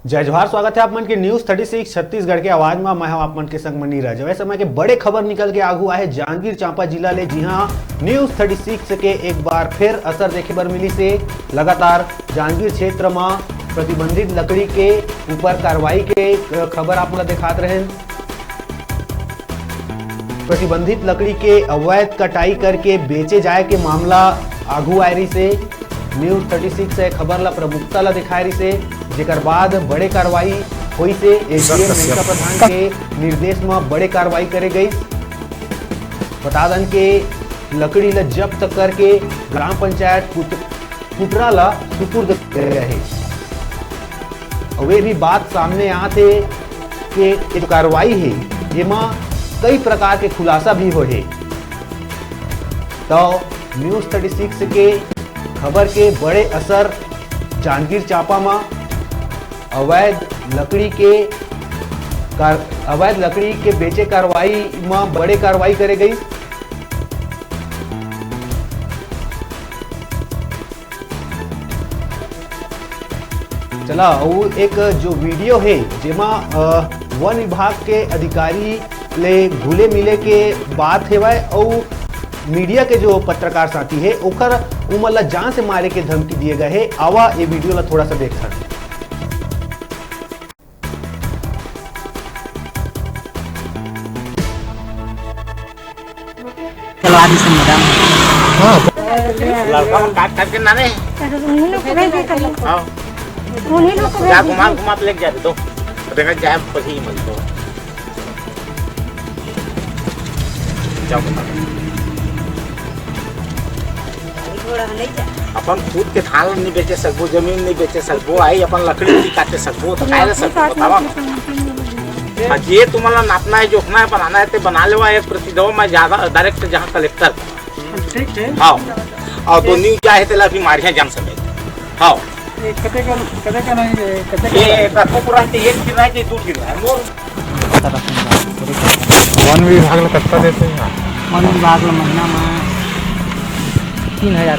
जय जोहार, स्वागत है आप मन के न्यूज 36 छत्तीसगढ़ के आवाज में। मैं हूं आप मन के संग मनी नीरज। वैसे समय के बड़े खबर निकल के आगू आए जांजगीर चांपा जिला ले। जी हां, न्यूज 36 के एक बार फिर असर देखे बर मिली से लगातार जांजगीर क्षेत्र में प्रतिबंधित लकड़ी के ऊपर कार्रवाई के खबर आप मन दिखात रहे। प्रतिबंधित लकड़ी के अवैध कटाई करके बेचे जाए के मामला आगू आए रही से न्यूज 36 से खबर ला प्रमुखता ला दिखाए रही से, जेकर बाद बड़े कार्रवाई हुई से एसडीएम मेनका प्रधान के निर्देश में बड़े कार्रवाई करे गई। बता दन के लकड़ी ला जब्त करके ग्राम पंचायत कुटरा ला सुपुर्द करे रहे। वे भी बात सामने आते कि जो कार्रवाई है एमा कई प्रकार के खुलासा भी हो है। तो न्यूज 36 के खबर के बड़े असर जांजगीर चांपा में अवैध लकड़ी के बेचे कार्रवाई में बड़े कार्रवाई करे गई। चला वो एक जो वीडियो है जेमा वन विभाग के अधिकारी ले घुले मिले के बात है और मीडिया के जो पत्रकार साथी है ओकर उमला जान से मारे के धमकी दिए गए है। आवा ये वीडियो ला थोड़ा सा देखा। लड़का मन काट काट के नाने जा घुमा घुमा के लेके जाते तो देखा जाए पसी मन तो जाओ अपन खुद के थाल नहीं बेचे सकबो, जमीन नहीं बेचे सकबो, आई अपन लकड़ी नहीं काटे सकबो तो काहे सकबो बतावा। ये तुम्हारा नापना है, जोखना है, बनाना है तो बना लेवा। एक प्रति दो में ज्यादा डायरेक्ट जहाँ कलेक्टर ठीक है। हाँ और दो न्यूज चाहे तो लाभी मारिया जान समेत। हाँ कते का नहीं ये कतो पूरा है, एक गिर रहा है दो गिर रहा है मोर। वन विभाग ला कत्ता देते हैं? वन विभाग ला महीना में 3000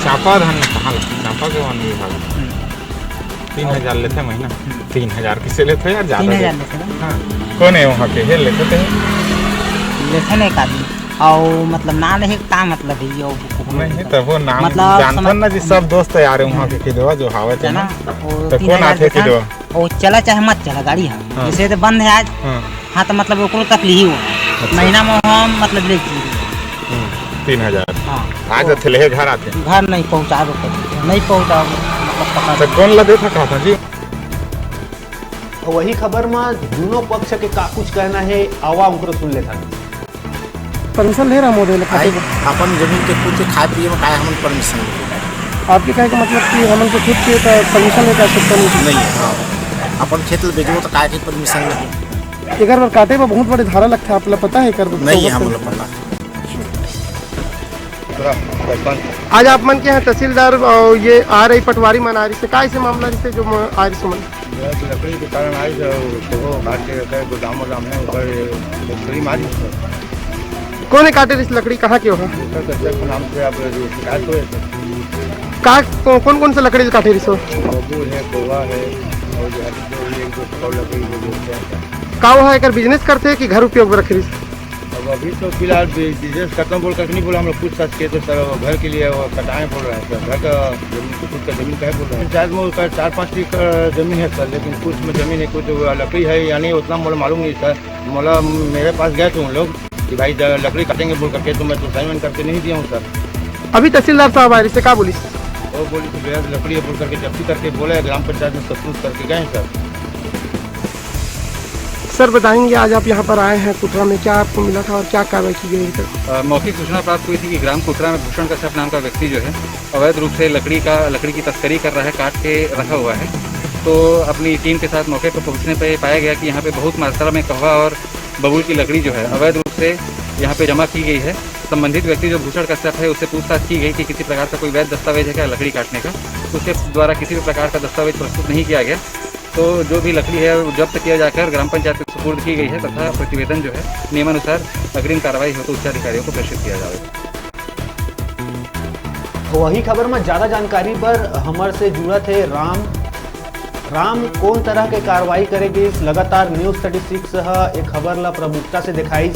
चांपा धान कहाँ चांपा के वन विभाग 3000 लेते महीना। 3000 किसे लेते हैं यार? ज्यादा 3000 लेते हैं। हाँ कौन है वहाँ के? लेते थे लेते नहीं आदमी और मतलब ना नहीं का मतलब है यो नहीं तब वो नाम मतलब जानते ना जी, सब दोस्त यार वहाँ के किदवा जो हावत है ना तो कौन आते किदवा वो चला चाहे मत चला गाड़ी है जैसे तो बंद है आज। हाँ तो मतलब वो तकलीफ हो महीना में हम मतलब ले 3000। हाँ आज थे ले घर आते घर नहीं पहुँचा नहीं पहुँचा मतलब कौन ला देखा कहा था जी। वही खबर में दोनों पक्ष के का कुछ कहना है, आवा उनको सुन लेता। परमिशन ले रहा मॉडल अपन जमीन के खुद खाए पिए में काहे हमन परमिशन आपके कहे का मतलब कि हमन को खुद के परमिशन लेकर सकते नहीं है। हाँ अपन खेत ले बेचबो तो काहे के परमिशन नहीं। एक बार काटे में बहुत बड़े धारा लगता है, आप लोग पता है कर नहीं है हम लोग पता। आज आप मन के यहाँ तहसीलदार ये आ रही पटवारी मना रही से का ऐसे मामला जिससे जो आ रही सुमन लकड़ी के कारण आई तो काट के रखा है गोदाम वोदाम में ऊपर लकड़ी मारी कौन है काटे रही लकड़ी कहाँ के होगा नाम से आप शिकायत हो का कौन कौन सा लकड़ी काटे रही सो बबूल है कोवा है और जो है एक दो लकड़ी का वो है एक बिजनेस करते हैं कि घर उपयोग में रख रही। अब अभी तो फिलहाल बिजनेस करता हूँ बोल कर नहीं बोला, हम लोग पूछताछ किए तो सर घर के लिए वो कटाएँ बोल रहे हैं सर। घर का जमीन खुद का जमीन का है बोल रहे हैं। पंचायत में उसका 4-5 एकड़ जमीन है सर, लेकिन कुछ में जमीन है कुछ लकड़ी है यानी उतना मोला मालूम नहीं सर। मोला मेरे पास गए थे उन लोग कि भाई लकड़ी काटेंगे बोल करके, तो मैं तो साइन करके नहीं दिया हूँ सर। अभी तहसीलदार साहब आ रही से का बोली वो बोली तो बेहद लकड़ी है बोल करके जब्ती करके बोले, ग्राम पंचायत में सब कुछ करके गए सर। सर बताएंगे आज आप यहाँ पर आए हैं कुटरा में, क्या आपको मिला था और क्या कार्रवाई की गई सर? मौखिक सूचना प्राप्त हुई थी कि ग्राम कुटरा में भूषण कश्यप नाम का व्यक्ति जो है अवैध रूप से लकड़ी की तस्करी कर रहा है, काट के रखा हुआ है। तो अपनी टीम के साथ मौके पर पहुंचने पर पाया गया कि यहाँ पे बहुत मात्रा में कहवा और बबूल की लकड़ी जो है अवैध रूप से यहाँ पे जमा की गई है। संबंधित व्यक्ति जो भूषण कश्यप है उससे पूछताछ की गई कि किसी प्रकार का कोई वैध दस्तावेज है क्या लकड़ी काटने का, उसके द्वारा किसी भी प्रकार का दस्तावेज प्रस्तुत नहीं किया गया। तो जो भी लकड़ी है वो जब्त किया जाकर ग्राम पंचायत को सुपुर्द की गई है तथा प्रतिवेदन जो है नियमानुसार अग्रिम कार्रवाई हो तो उच्च अधिकारियों को प्रेषित किया जाएगा। वही खबर में ज्यादा जानकारी पर हमारे से जुड़त है राम राम कौन तरह के कार्रवाई करेगी लगातार न्यूज 36 एक खबर ला प्रमुखता से दिखाई।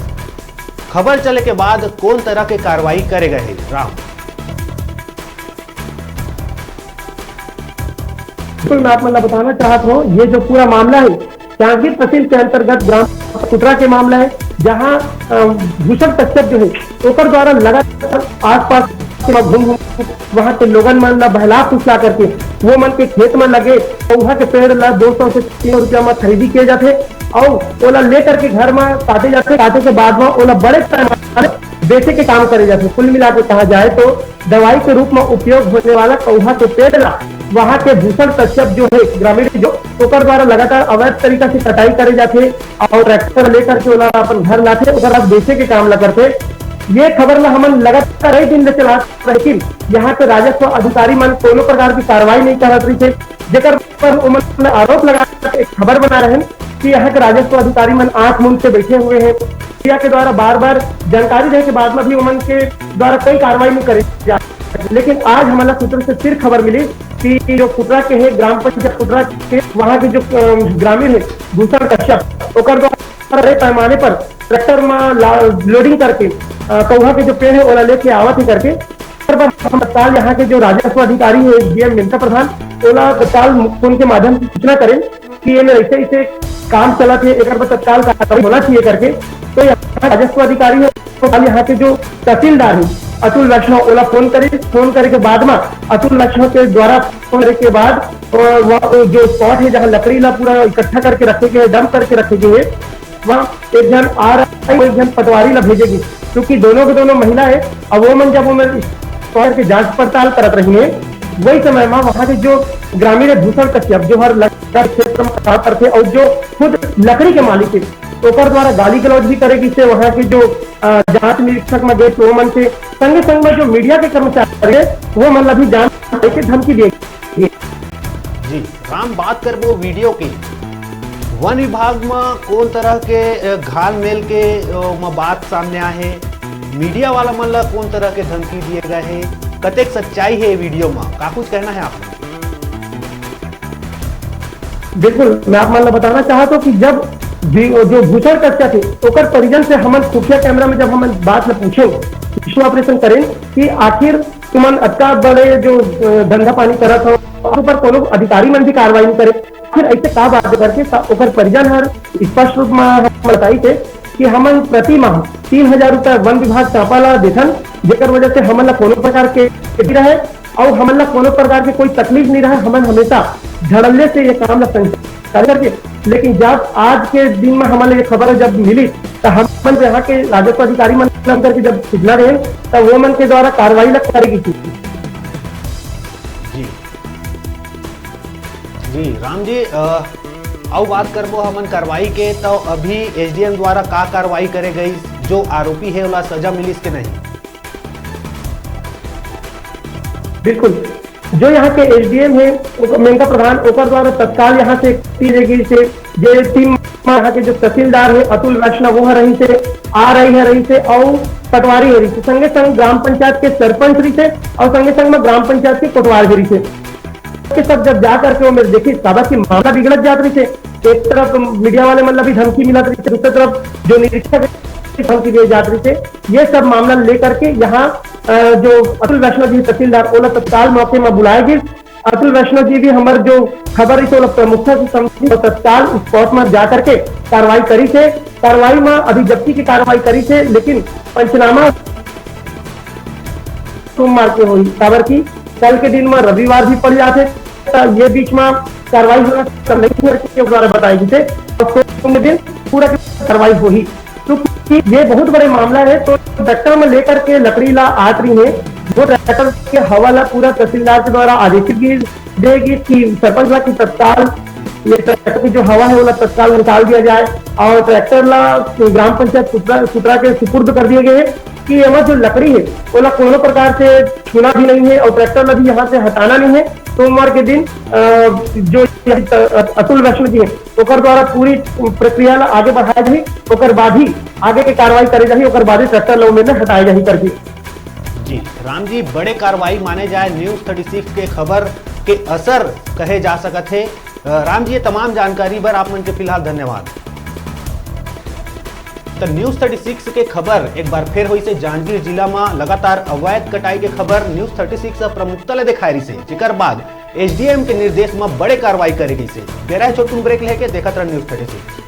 खबर चले के बाद कौन तरह के कार्रवाई करेगा है राम। बिल्कुल मैं आपको बताना चाहता हूँ, ये जो पूरा मामला है जांजगीर तहसील के अंतर्गत ग्राम कुटरा के मामला है, जहाँ भूषण कश्यप जो है ओकर द्वारा लगातार आसपास घूम वहाँ के लोगन मन ला बहला फुसला करके वो मन के खेत में लगे पौधा के पेड़ ला 200 से 300 रुपया में खरीदी किए जाते और ओला लेकर के घर में काटे जाते। काटे के बाद में ओला बड़े पैमाने बेचे के काम करे जाते। कुल मिला के कहा जाए तो दवाई के रूप में उपयोग होने वाला पौधा के पेड़ ला वहाँ के भूषण कश्यप जो है ग्रामीण जो ओकर द्वारा लगातार अवैध तरीका से कटाई करे जाते और ट्रैक्टर लेकर के ओला अपन घर लाते ओकर बाद बेचे के काम ला करते। ये खबर ला हमन लगातार कई दिन से चला, लेकिन यहाँ के राजस्व अधिकारी मन कोनो प्रकार की कार्रवाई नहीं करत रही थे, जेकर पर उमन आरोप लगा के एक खबर बना रहे हैं कि यहाँ के राजस्व अधिकारी मन आंख मूंद से बैठे हुए हैं। मीडिया के द्वारा बार बार जानकारी देने के बाद में भी उमन के द्वारा कई कार्रवाई नहीं करी जा, लेकिन आज हमारा सूत्र से फिर खबर मिली कि जो कुटरा के है ग्राम पंचायत कुटरा के वहाँ के जो ग्रामीण है भूषण कश्यप ओकर द्वारा बड़े पैमाने पर ट्रैक्टर में लोडिंग करके पौधा के जो पेड़ है ओला लेके आवत ही करके तत्काल यहाँ के जो राजस्व अधिकारी है डीएम मिंता प्रधान ओला तत्काल फोन के माध्यम से सूचना करें कि ये ऐसे ऐसे काम चला थे एक तत्काल कार्रवाई होना चाहिए करके। तो यहाँ राजस्व अधिकारी है तो यहाँ के जो तहसीलदार है अतुल वैष्णव ओला फोन करे के बाद में अतुल वैष्णव के द्वारा फोन करे के बाद जो स्पॉट है जहाँ लकड़ी ला पूरा इकट्ठा करके रखे गए डंप करके रखे गए वहाँ एक जन आ रहा है एक जन पटवारी ला भेजेगी, क्योंकि दोनों के दोनों महिला है। अब वो मन जब वो स्पॉट की जांच पड़ताल करत रही है वही समय में वहाँ के जो ग्रामीण भूषण कश्यप जो हर क्षेत्र में काम करते और जो खुद लकड़ी के मालिक है ओकर द्वारा गाली गलौज भी करेगी से वहाँ के जो जांच निरीक्षक में गए वो मन से संगे संग में जो मीडिया के कर्मचारी है वो मन अभी जांच करके धमकी देगी। जी राम, बात कर वो वीडियो की वन विभाग में कौन तरह के घाल मेल के बात सामने आए हैं, मीडिया वाला मन ला कौन तरह के धमकी दिए गए हैं, कतेक सच्चाई है वीडियो में, का कुछ कहना है आपको? बिल्कुल मैं आप मन बताना चाहता हूँ कि जब जो भूषण कश्यप थे ओकर परिजन से हम खुफिया कैमरा में जब हम बात में पूछे विश्व ऑपरेशन करें कि आखिर तुमन अतका बड़े जो धंधा पानी करत हो पर कोनो अधिकारी मन भी कार्रवाई नहीं करे, फिर ऐसे का बात करके ओकर परिजन हर स्पष्ट रूप में बताई थे कि हमन प्रति माह 3000 रुपया वन विभाग चापाला देथन, जेकर वजह से हमन ला कोनो प्रकार के रहे और हमन ला कोनो प्रकार के कोई तकलीफ नहीं रहा। हमन हमेशा धड़ल्ले से ये काम ला संचालित करके, लेकिन जब आज के दिन में हमारे ये खबर जब मिली तो हम यहाँ के राजस्व अधिकारी मन करके जब सूचना रहे तब वो मन के द्वारा कार्रवाई लग करेगी थी। जी राम जी, अब बात करबो हमन कार्रवाई के, तो अभी एसडीएम द्वारा का कार्रवाई करे गई, जो आरोपी है उला सजा मिलिस के नहीं? बिल्कुल, जो यहाँ के एसडीएम है मेनका प्रधान ओकर द्वारा तत्काल यहाँ से टीम यहाँ के जो तहसीलदार है अतुल वैष्णव वो रही से आ रही से और पटवारी हो रही से संगे संग ग्राम पंचायत के सरपंच रही से और संगे संग में ग्राम पंचायत के कोटवार रही से सब जब जा करके वो मेरे देखी सादा की मामला बिगड़त जात रही थे। एक तरफ मीडिया वाले मतलब भी धमकी मिला रही थे, दूसरी तरफ जो निरीक्षक धमकी दिए जात रही थे। ये सब मामला लेकर के यहाँ जो अतुल वैष्णव जी तहसीलदार ओला तत्काल मौके में बुलाए गए। अतुल वैष्णव जी भी हमारे जो खबर है तो प्रमुखता से समझी और तत्काल स्पॉट में जा करके कार्रवाई करी थे। कार्रवाई में अभी जब्ती की कार्रवाई करी थे, लेकिन पंचनामा सोमवार के हुई खबर की, कल के दिन में रविवार भी पड़ जाते तो ये बीच में कार्रवाई होना द्वारा बताई गई थे और दिन पूरा कार्रवाई हुई, क्योंकि ये बहुत बड़े मामला है। तो ट्रैक्टर में लेकर के लकड़ी ला आत रही है, वो ट्रैक्टर के हवाला पूरा तहसीलदार के द्वारा आदेशित देगी कि सरपंच ला की तत्काल ये ट्रैक्टर की जो हवा है वो तत्काल निकाल दिया जाए और ट्रैक्टर ला ग्राम पंचायत कुटरा के सुपुर्द कर दिए गए कि यहाँ जो लकड़ी है वो कोनो प्रकार से छूना भी नहीं है और ट्रैक्टर ला भी यहाँ से हटाना नहीं है। सोमवार के दिन जो अतुल वैष्णव जी है ओकर द्वारा पूरी प्रक्रिया ला आगे बढ़ाया जाए, ओकर बाद ही आगे की कार्रवाई करे जाए, ओकर बाद ही ट्रैक्टर ला में हटाया जाए करके। जी राम जी, बड़े कार्रवाई माने जाए न्यूज 36 के खबर के असर कहे जा सकत है। राम जी, ये तमाम जानकारी बर आप मन के फिलहाल धन्यवाद। तो न्यूज 36 के खबर एक बार फिर हुई से जांजगीर जिला में लगातार अवैध कटाई के खबर न्यूज 36 प्रमुखता ले दिखाई रही से, जेकर बाद एसडीएम के निर्देश में बड़े कार्रवाई करे गई से। बेरा छोटू ब्रेक लेके देखत रह न्यूज 36।